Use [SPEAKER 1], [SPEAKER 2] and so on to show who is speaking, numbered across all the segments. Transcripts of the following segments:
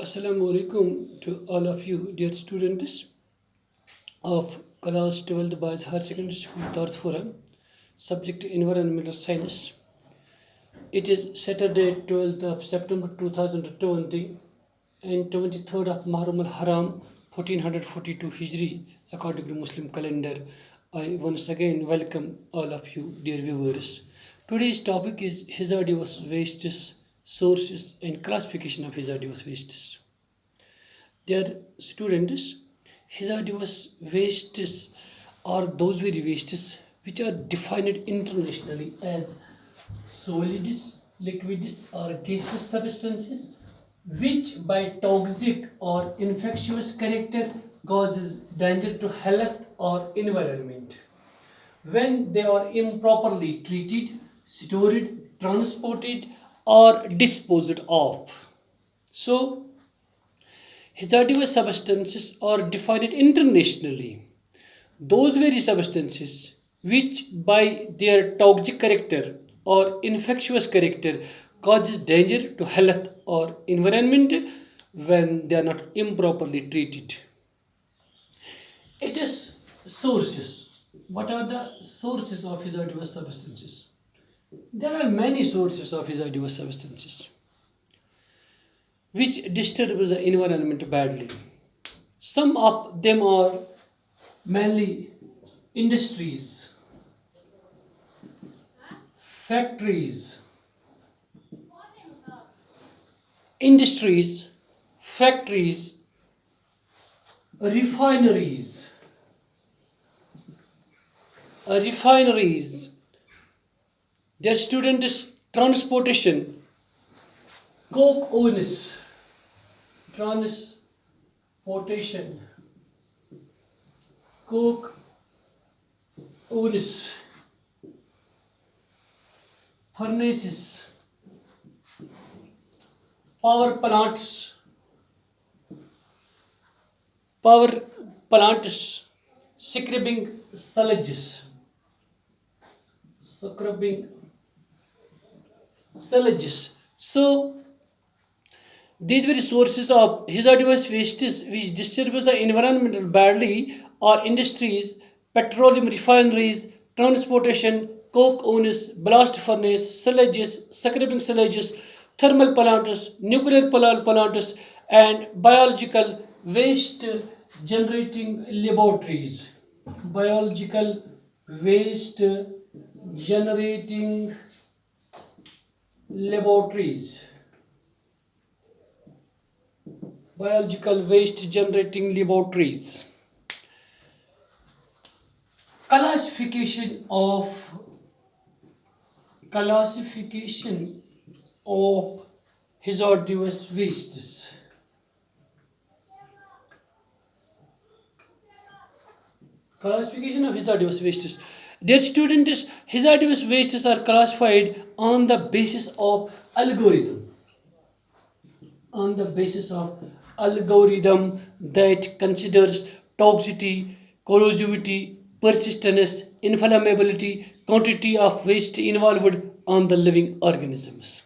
[SPEAKER 1] Assalamu alaikum to all of you, dear students of class 12th Boys Higher Secondary School, Dartford, subject Environmental Science. It is Saturday, 12th of September 2020 and 23rd of Muharram al-Haram, 1442 Hijri, according to Muslim calendar. I once again welcome all of you, dear viewers. Today's topic is hazardous wastes, sources and classification of hazardous wastes. Dear students, hazardous wastes are those very wastes which are defined internationally as solids, liquids, or gaseous substances which by toxic or infectious character causes danger to health or environment when they are improperly treated, stored, transported, or disposed of. So, hazardous substances are defined internationally. Those very substances which by their toxic character or infectious character causes danger to health or environment when they are not improperly treated. It is sources. What are the sources of hazardous substances? There are many sources of hazardous substances which disturb the environment badly. Some of them are mainly industries, factories, industries, factories, refineries, refineries, their students' transportation, coke ovens, transportation, coke ovens, furnaces, power plants, power plants, scrubbing sludges, scrubbing sludges. So, these were sources of hazardous wastes which disturb the environment badly are industries, petroleum refineries, transportation, coke ovens, blast furnace, sludges, scrubbing sludges, thermal plants, nuclear plants, and biological waste generating laboratories. Biological waste generating laboratories. Biological waste generating laboratories. Classification of classification of hazardous wastes. Classification of hazardous wastes. Dear students, hazardous wastes are classified on the basis of algorithm. On the basis of algorithm that considers toxicity, corrosivity, persistence, inflammability, quantity of waste involved on the living organisms.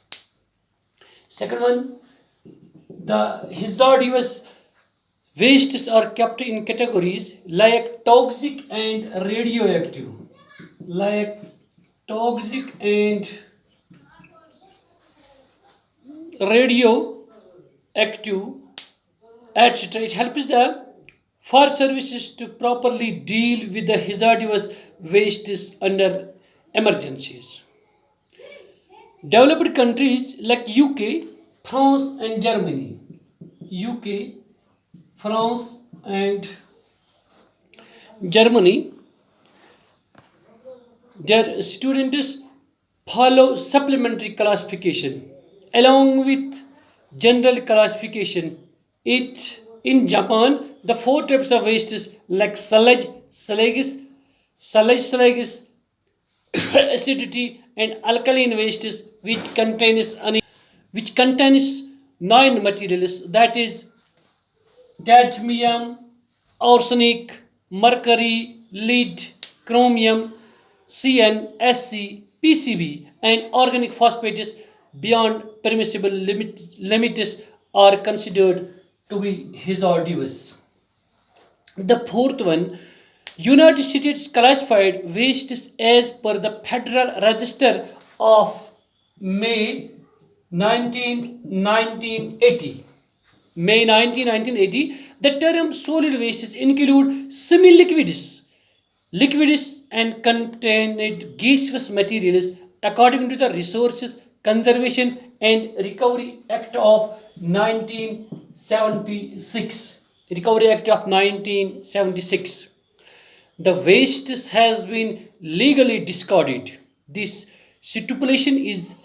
[SPEAKER 1] Second one, the hazardous wastes are kept in categories like toxic and radioactive. Like toxic and radioactive, etc. It helps the for services to properly deal with the hazardous wastes under emergencies. Developed countries like UK, France, and Germany. UK, France, and Germany, their students follow supplementary classification along with general classification. It in Japan, the four types of wastes like sludge, acidity, and alkaline wastes which contains nine materials, that is cadmium, arsenic, mercury, lead, chromium, CN, PCB, and organic phosphates beyond permissible limits are considered to be hazardous. The fourth one, United States classified wastes as per the Federal Register of May 1980. May 1980, the term solid wastes include semi-liquids, liquids and contained gaseous materials according to the Resources Conservation and Recovery Act of 1976. Recovery Act of 1976. The waste has been legally discarded. This stipulation is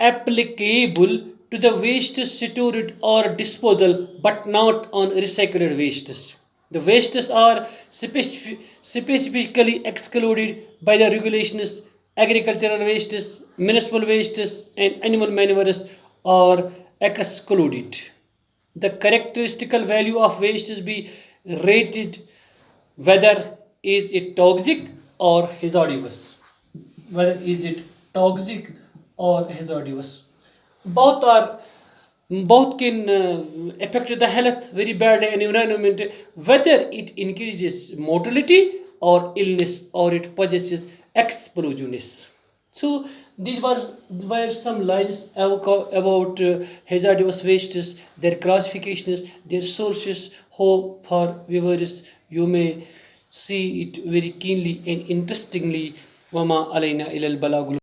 [SPEAKER 1] applicable to the waste stored or disposal but not on recycled wastes. The wastes are specifically excluded by the regulations. Agricultural wastes, municipal wastes, and animal manures are excluded. The characteristical value of wastes be rated whether is it toxic or hazardous. Whether is it toxic or hazardous. Both are both can affect the health very badly and environment, whether it increases mortality or illness or it possesses explosions. So these were some lines about hazardous wastes, their classifications, their sources. Hope for viewers you may see it very keenly and interestingly. Wama alayna ilal balagul.